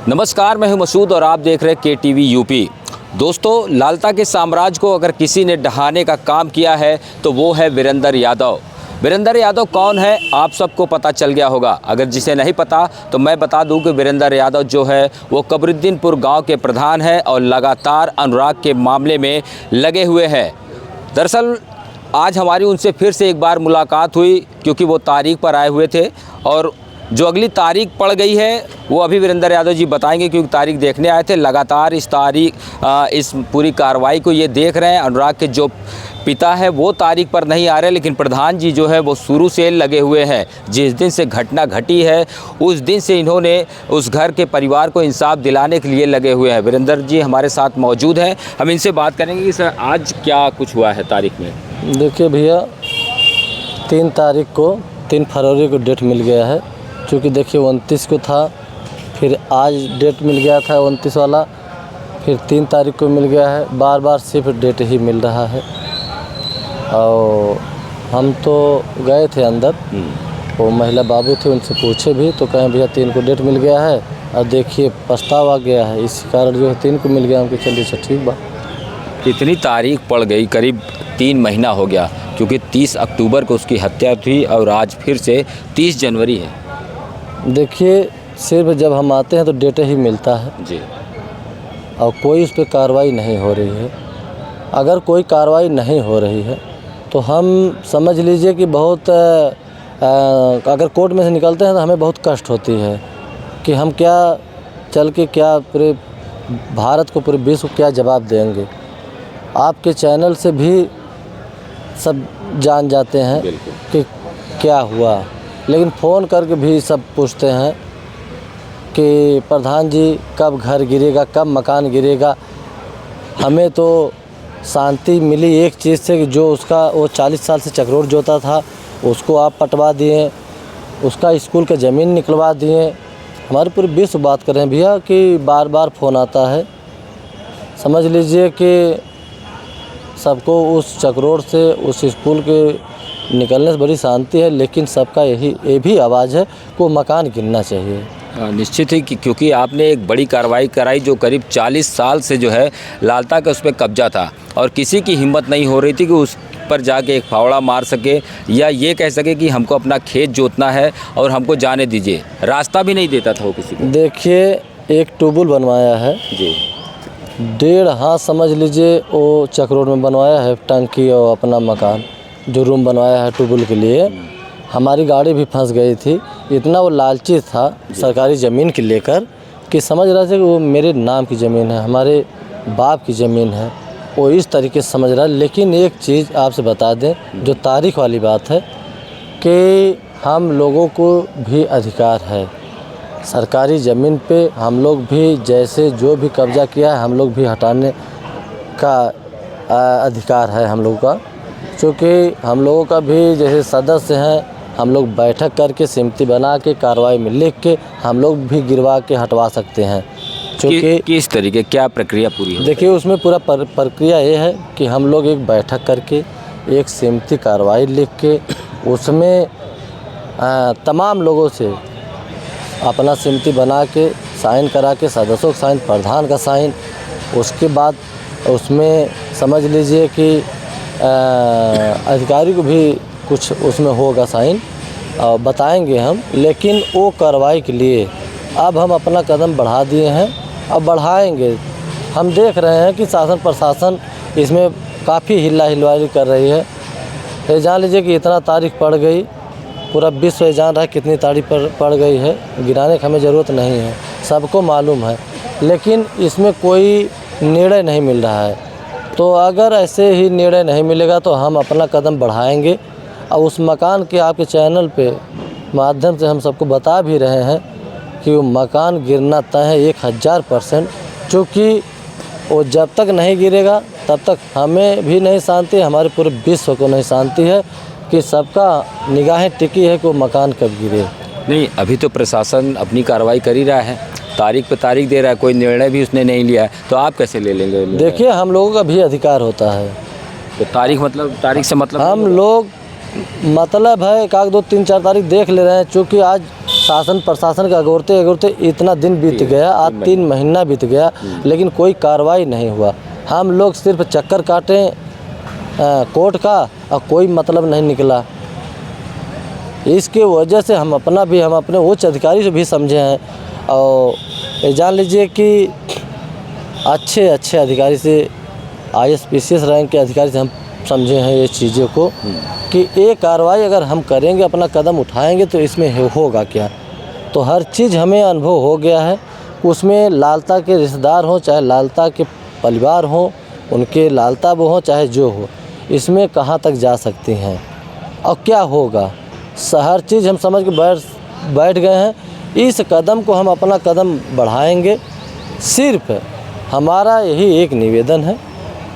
नमस्कार, मैं हूं मसूद और आप देख रहे हैं KTV यूपी। दोस्तों, लालता के साम्राज्य को अगर किसी ने ढहाने का काम किया है तो वो है वीरेंद्र यादव। वीरेंद्र यादव कौन है आप सबको पता चल गया होगा। अगर जिसे नहीं पता तो मैं बता दूं कि वीरेंद्र यादव जो है वो कबरुद्दीनपुर गांव के प्रधान है और लगातार अनुराग के मामले में लगे हुए हैं। दरअसल आज हमारी उनसे फिर से एक बार मुलाकात हुई क्योंकि वो तारीख पर आए हुए थे और जो अगली तारीख पड़ गई है वो अभी वीरेंद्र यादव जी बताएंगे क्योंकि तारीख देखने आए थे। लगातार इस पूरी कार्रवाई को ये देख रहे हैं। अनुराग के जो पिता है वो तारीख पर नहीं आ रहे, लेकिन प्रधान जी जो है वो शुरू से लगे हुए हैं। जिस दिन से घटना घटी है उस दिन से इन्होंने उस घर के परिवार को इंसाफ दिलाने के लिए लगे हुए हैं। वीरेंद्र जी हमारे साथ मौजूद हैं, हम इनसे बात करेंगे कि सर आज क्या कुछ हुआ है तारीख में। देखिए भैया, 3 फरवरी को डेट मिल गया है। क्योंकि देखिए 29 को था, फिर आज डेट मिल गया था 29 वाला, फिर 3 तारीख को मिल गया है। बार बार सिर्फ डेट ही मिल रहा है। और हम तो गए थे अंदर, वो महिला बाबू थे, उनसे पूछे भी तो कहें भैया 3 को डेट मिल गया है और देखिए प्रस्ताव आ गया है, इसी कारण जो है 3 को मिल गया। हमको चलिए अच्छा ठीक बा। कितनी तारीख पड़ गई, करीब 3 महीना हो गया क्योंकि 30 अक्टूबर को उसकी हत्या थी और आज फिर से 30 जनवरी है। देखिए सिर्फ जब हम आते हैं तो डेट ही मिलता है जी, और कोई उस पर कार्रवाई नहीं हो रही है। अगर कोई कार्रवाई नहीं हो रही है तो हम समझ लीजिए कि बहुत अगर कोर्ट में से निकलते हैं तो हमें बहुत कष्ट होती है कि हम क्या चल के क्या पूरे भारत को, पूरे विश्व को क्या जवाब देंगे। आपके चैनल से भी सब जान जाते हैं कि क्या हुआ, लेकिन फ़ोन करके भी सब पूछते हैं कि प्रधान जी कब घर गिरेगा, कब मकान गिरेगा। हमें तो शांति मिली एक चीज़ से कि जो उसका वो 40 साल से चक्रोड़ जोता था उसको आप पटवा दिए, उसका स्कूल का ज़मीन निकलवा दिए। हमारे पूरे विश्व बात कर रहे हैं भैया कि बार बार फ़ोन आता है। समझ लीजिए कि सबको उस चक्रोड़ से, उस स्कूल के निकलने से बड़ी शांति है, लेकिन सबका ये भी आवाज़ है कि वो मकान गिरना चाहिए। निश्चित ही क्योंकि आपने एक बड़ी कार्रवाई कराई जो करीब 40 साल से जो है लालता का उस पर कब्जा था और किसी की हिम्मत नहीं हो रही थी कि उस पर जाके एक फावड़ा मार सके या ये कह सके कि हमको अपना खेत जोतना है और हमको जाने दीजिए। रास्ता भी नहीं देता था वो किसी को। देखिए एक ट्यूबवेल बनवाया है जी, 1.5 हाथ समझ लीजिए वो चक्रोड़ में बनवाया है, टंकी और अपना मकान जो रूम बनवाया है ट्यूबवेल के लिए। हमारी गाड़ी भी फंस गई थी। इतना वो लालची था सरकारी ज़मीन के लेकर कि समझ रहा था कि वो मेरे नाम की ज़मीन है, हमारे बाप की ज़मीन है, वो इस तरीके से समझ रहा है। लेकिन एक चीज़ आपसे बता दें, जो तारीख वाली बात है कि हम लोगों को भी अधिकार है सरकारी ज़मीन पे। हम लोग भी जैसे जो भी कब्जा किया है हम लोग भी हटाने का अधिकार है हम लोगों का। क्योंकि हम लोगों का भी जैसे सदस्य हैं, हम लोग बैठक करके सहमति बना के कार्रवाई में लिख के हम लोग भी गिरवा के हटवा सकते हैं। क्योंकि किस तरीके क्या प्रक्रिया पूरी है? देखिए उसमें पूरा प्रक्रिया ये है कि हम लोग एक बैठक करके एक सहमति कार्रवाई लिख के उसमें तमाम लोगों से अपना सहमति बना के साइन करा के, सदस्यों का साइन, प्रधान का साइन, उसके बाद उसमें समझ लीजिए कि अधिकारी को भी कुछ उसमें होगा साइन, बताएंगे हम। लेकिन वो कार्रवाई के लिए अब हम अपना कदम बढ़ा दिए हैं, अब बढ़ाएंगे। हम देख रहे हैं कि शासन प्रशासन इसमें काफ़ी हिल्ला-हिलवारी कर रही है। ये जान लीजिए कि इतना तारीख पड़ गई, पूरा विश्व ये जान रहा है कितनी तारीख पड़ गई है। गिराने की हमें ज़रूरत नहीं है, सबको मालूम है, लेकिन इसमें कोई निर्णय नहीं मिल रहा है। तो अगर ऐसे ही निर्णय नहीं मिलेगा तो हम अपना कदम बढ़ाएंगे। और उस मकान के आपके चैनल पे माध्यम से हम सबको बता भी रहे हैं कि वो मकान गिरना तय है 1000%। क्योंकि वो जब तक नहीं गिरेगा तब तक हमें भी नहीं शांति, हमारे पूरे विश्व को नहीं शांति है कि सबका निगाहें टिकी है कि वो मकान कब गिरे। नहीं, अभी तो प्रशासन अपनी कार्रवाई कर ही रहा है, तारीख पे तारीख दे रहा है, कोई निर्णय भी उसने नहीं लिया है, तो आप कैसे ले लेंगे? देखिए हम लोगों का भी अधिकार होता है। तो तारीख से मतलब हम लोग मतलब है 1, 2, 3, 4 तारीख देख ले रहे हैं। चूँकि आज शासन प्रशासन का अगोरते अगोरते इतना दिन बीत गया, आज 3 महीना बीत गया, लेकिन कोई कार्रवाई नहीं हुआ। हम लोग सिर्फ चक्कर काटे कोर्ट का और कोई मतलब नहीं निकला। इसके वजह से हम अपने उच्च अधिकारी से भी समझे हैं और ये जान लीजिए कि अच्छे अधिकारी से IAS PCS रैंक के अधिकारी से हम समझे हैं ये चीज़ों को कि ये कार्रवाई अगर हम करेंगे, अपना कदम उठाएंगे तो इसमें होगा क्या। तो हर चीज़ हमें अनुभव हो गया है। उसमें लालता के रिश्तेदार हों, चाहे लालता के परिवार हों, उनके लालता वो हों, चाहे जो हो, इसमें कहाँ तक जा सकती हैं और क्या होगा। हर चीज़ हम समझ के बैठ गए हैं। इस कदम को हम अपना कदम बढ़ाएंगे। सिर्फ हमारा यही एक निवेदन है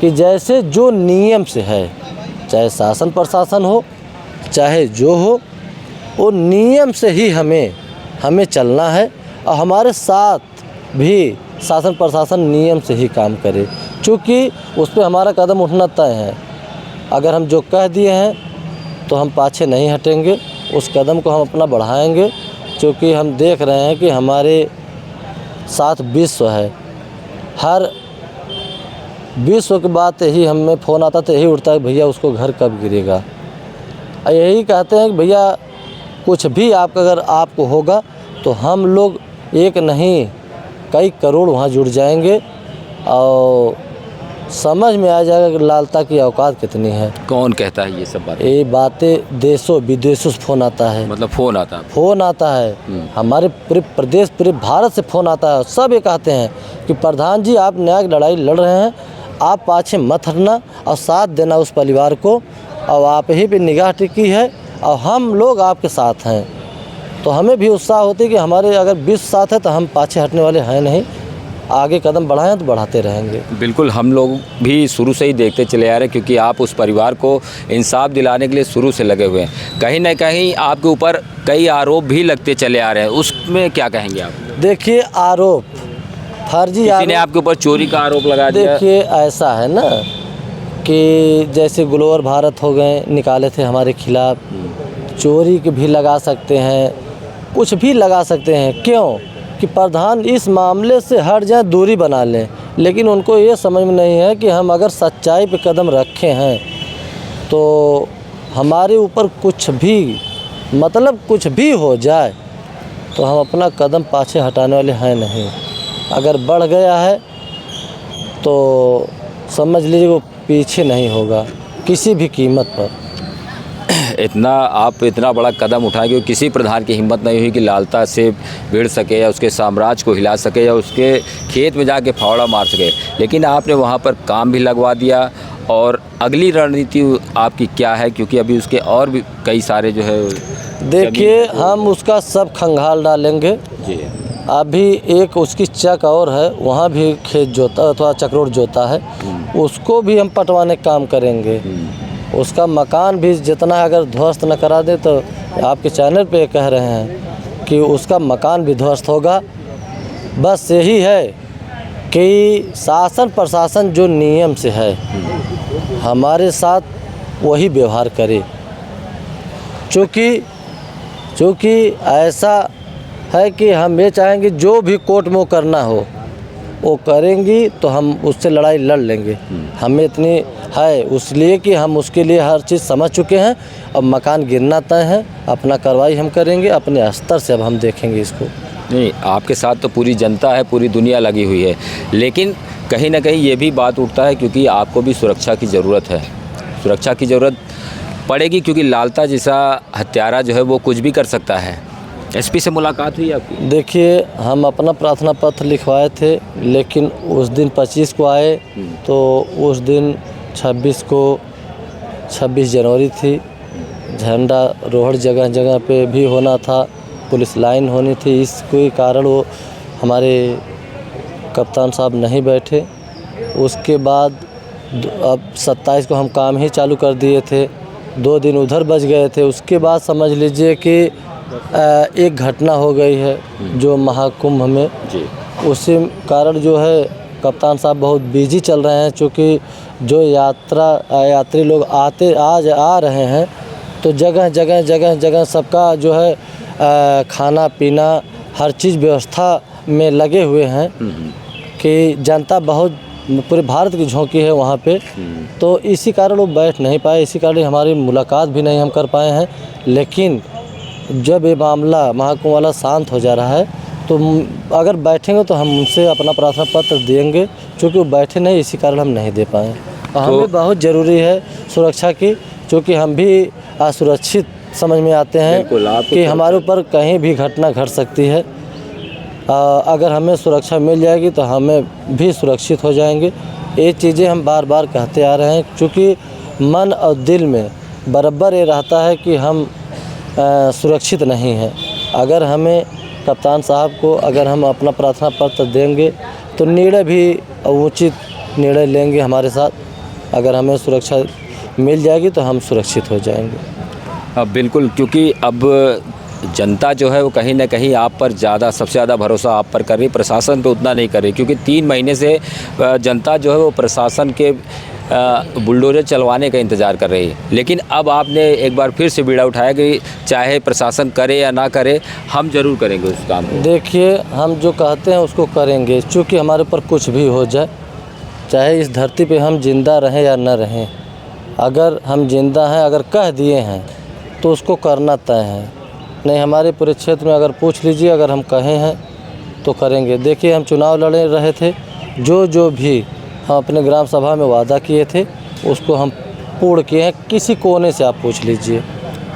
कि जैसे जो नियम से है, चाहे शासन प्रशासन हो, चाहे जो हो, वो नियम से ही हमें चलना है और हमारे साथ भी शासन प्रशासन नियम से ही काम करे, क्योंकि उस पर हमारा कदम उठना तय है। अगर हम जो कह दिए हैं तो हम पाछे नहीं हटेंगे, उस कदम को हम अपना बढ़ाएंगे, क्योंकि हम देख रहे हैं कि हमारे साथ विश्व है। हर विश्व की बात यही हमें फ़ोन आता तो यही उठता है, भैया उसको घर कब गिरेगा। यही कहते हैं कि भैया कुछ भी अगर आपको होगा तो हम लोग एक नहीं कई करोड़ वहाँ जुड़ जाएंगे और समझ में आ जाएगा कि लालता की औकात कितनी है। कौन कहता है ये सब बातें? ये बातें देशों विदेशों से फ़ोन आता है। मतलब फ़ोन आता है हमारे पूरे प्रदेश, पूरे भारत से फ़ोन आता है। सब ये कहते हैं कि प्रधान जी आप न्याय की लड़ाई लड़ रहे हैं, आप पाछे मत हटना और साथ देना उस परिवार को, और आप ही पे निगाह टिकी है और हम लोग आपके साथ हैं। तो हमें भी उत्साह होती है कि हमारे अगर विश्व साथ है तो हम पाछे हटने वाले हैं नहीं, आगे कदम बढ़ाएं तो बढ़ाते रहेंगे। बिल्कुल, हम लोग भी शुरू से ही देखते चले आ रहे हैं, क्योंकि आप उस परिवार को इंसाफ दिलाने के लिए शुरू से लगे हुए हैं। कहीं ना कहीं आपके ऊपर कई आरोप भी लगते चले आ रहे हैं, उसमें क्या कहेंगे आप? देखिए, आरोप फर्जी, किसी ने आपके ऊपर चोरी का आरोप लगा दिया। देखिए ऐसा है ना कि जैसे ग्लोबल भारत हो गए, निकाले थे हमारे खिलाफ, चोरी के भी लगा सकते हैं, कुछ भी लगा सकते हैं। क्यों कि प्रधान इस मामले से हट जाए, दूरी बना लें, लेकिन उनको ये समझ में नहीं है कि हम अगर सच्चाई पे कदम रखे हैं तो हमारे ऊपर कुछ भी हो जाए तो हम अपना कदम पाछे हटाने वाले हैं नहीं। अगर बढ़ गया है तो समझ लीजिए वो पीछे नहीं होगा किसी भी कीमत पर। आप इतना बड़ा कदम उठाए कि किसी प्रधान की हिम्मत नहीं हुई कि लालता से भिड़ सके या उसके साम्राज्य को हिला सके या उसके खेत में जाके फावड़ा मार सके, लेकिन आपने वहाँ पर काम भी लगवा दिया। और अगली रणनीति आपकी क्या है, क्योंकि अभी उसके और भी कई सारे जो है, देखिए हम उसका सब खंगाल डालेंगे जी। अभी एक उसकी चक और है, वहाँ भी खेत जोता अथवा चक्रोट जोता है, उसको भी हम पटवाने का काम करेंगे। उसका मकान भी जितना अगर ध्वस्त न करा दे तो आपके चैनल पे कह रहे हैं कि उसका मकान भी ध्वस्त होगा। बस यही है कि शासन प्रशासन जो नियम से है हमारे साथ वही व्यवहार करे, चूँकि ऐसा है कि हम ये चाहेंगे जो भी कोर्ट में करना हो वो करेंगी तो हम उससे लड़ाई लड़ लेंगे। हमें इतनी है उसलिए कि हम उसके लिए हर चीज़ समझ चुके हैं। अब मकान गिरना तय है, अपना कार्रवाई हम करेंगे अपने स्तर से। अब हम देखेंगे इसको। नहीं, आपके साथ तो पूरी जनता है, पूरी दुनिया लगी हुई है, लेकिन कहीं ना कहीं ये भी बात उठता है क्योंकि आपको भी सुरक्षा की ज़रूरत है, सुरक्षा की ज़रूरत पड़ेगी, क्योंकि लालता जैसा हत्यारा जो है वो कुछ भी कर सकता है। एसपी से मुलाकात हुई आपकी? देखिए, हम अपना प्रार्थना पत्र लिखवाए थे, लेकिन उस दिन 25 को आए तो उस दिन 26 जनवरी थी। झंडा रोहड़ जगह जगह पे भी होना था, पुलिस लाइन होनी थी, इसके कारण वो हमारे कप्तान साहब नहीं बैठे। उसके बाद अब 27 को हम काम ही चालू कर दिए थे, 2 दिन उधर बच गए थे। उसके बाद समझ लीजिए कि एक घटना हो गई है जो महाकुंभ में जी। उसी कारण जो है कप्तान साहब बहुत बिजी चल रहे हैं, क्योंकि जो यात्री लोग आ रहे हैं तो जगह जगह सबका जो है खाना पीना हर चीज़ व्यवस्था में लगे हुए हैं कि जनता बहुत पूरे भारत की झोंकी है वहाँ पे। तो इसी कारण वो बैठ नहीं पाए, इसी कारण हमारी मुलाकात भी नहीं हम कर पाए हैं। लेकिन जब ये मामला महाकुंभ वाला शांत हो जा रहा है तो अगर बैठेंगे तो हम उनसे अपना प्रार्थना पत्र देंगे, क्योंकि वो बैठे नहीं इसी कारण हम नहीं दे पाए। और हमें बहुत ज़रूरी है सुरक्षा की, क्योंकि हम भी असुरक्षित समझ में आते हैं कि हमारे ऊपर कहीं भी घटना घट सकती है। अगर हमें सुरक्षा मिल जाएगी तो हमें भी सुरक्षित हो जाएंगे। ये चीज़ें हम बार बार कहते आ रहे हैं, क्योंकि मन और दिल में बराबर ये रहता है कि हम सुरक्षित नहीं हैं। अगर हमें कप्तान साहब को अगर हम अपना प्रार्थना पत्र देंगे तो निर्णय भी उचित निर्णय लेंगे हमारे साथ। अगर हमें सुरक्षा मिल जाएगी तो हम सुरक्षित हो जाएंगे। बिल्कुल, क्योंकि अब जनता जो है वो कहीं ना कहीं आप पर सबसे ज़्यादा भरोसा आप पर कर रही, प्रशासन पे उतना नहीं कर रही, क्योंकि 3 महीने से जनता जो है वो प्रशासन के बुलडोजर चलवाने का इंतज़ार कर रही है। लेकिन अब आपने एक बार फिर से बीड़ा उठाया कि चाहे प्रशासन करे या ना करे, हम ज़रूर करेंगे उस काम को। देखिए, हम जो कहते हैं उसको करेंगे, क्योंकि हमारे ऊपर कुछ भी हो जाए, चाहे इस धरती पे हम जिंदा रहें या न रहें, अगर हम जिंदा हैं, अगर कह दिए हैं तो उसको करना तय है। नहीं, हमारे पूरे क्षेत्र में अगर पूछ लीजिए, अगर हम कहे हैं तो करेंगे। देखिए, हम चुनाव लड़े रहे थे, जो भी हम अपने ग्राम सभा में वादा किए थे उसको हम पूर्ण किए हैं। किसी कोने से आप पूछ लीजिए।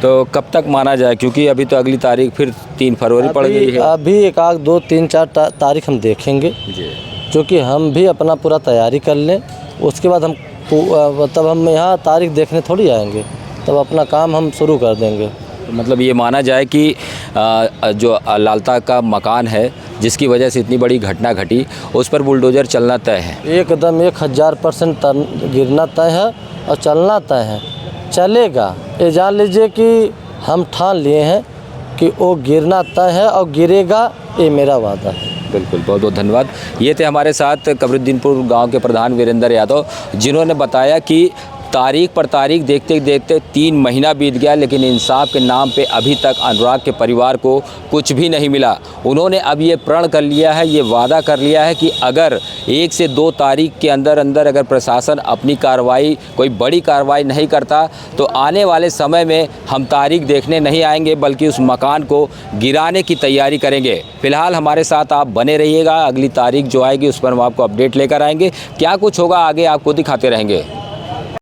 तो कब तक माना जाए, क्योंकि अभी तो अगली तारीख फिर 3 फरवरी पड़ गई है। अभी 1, 2, 3, 4 तारीख हम देखेंगे जी, क्योंकि हम भी अपना पूरा तैयारी कर लें। उसके बाद तब हम यहाँ तारीख देखने थोड़ी आएंगे, तब अपना काम हम शुरू कर देंगे। मतलब ये माना जाए कि जो लालता का मकान है जिसकी वजह से इतनी बड़ी घटना घटी, उस पर बुलडोज़र चलना तय है। एकदम 1000% गिरना तय है और चलना तय है, चलेगा। ये जान लीजिए कि हम ठान लिए हैं कि वो गिरना तय है और गिरेगा, ये मेरा वादा है। बिल्कुल, बहुत बहुत धन्यवाद। ये थे हमारे साथ कमरुद्दीनपुर गांव के प्रधान वीरेंद्र यादव, जिन्होंने बताया कि तारीख पर तारीख देखते देखते 3 महीना बीत गया, लेकिन इंसाफ के नाम पे अभी तक अनुराग के परिवार को कुछ भी नहीं मिला। उन्होंने अब ये प्रण कर लिया है, ये वादा कर लिया है कि अगर 1 से 2 तारीख के अंदर अगर प्रशासन अपनी कार्रवाई, कोई बड़ी कार्रवाई नहीं करता, तो आने वाले समय में हम तारीख देखने नहीं आएंगे, बल्कि उस मकान को गिराने की तैयारी करेंगे। फिलहाल हमारे साथ आप बने रहिएगा, अगली तारीख जो आएगी उस पर हम आपको अपडेट लेकर आएंगे। क्या कुछ होगा आगे आपको दिखाते रहेंगे।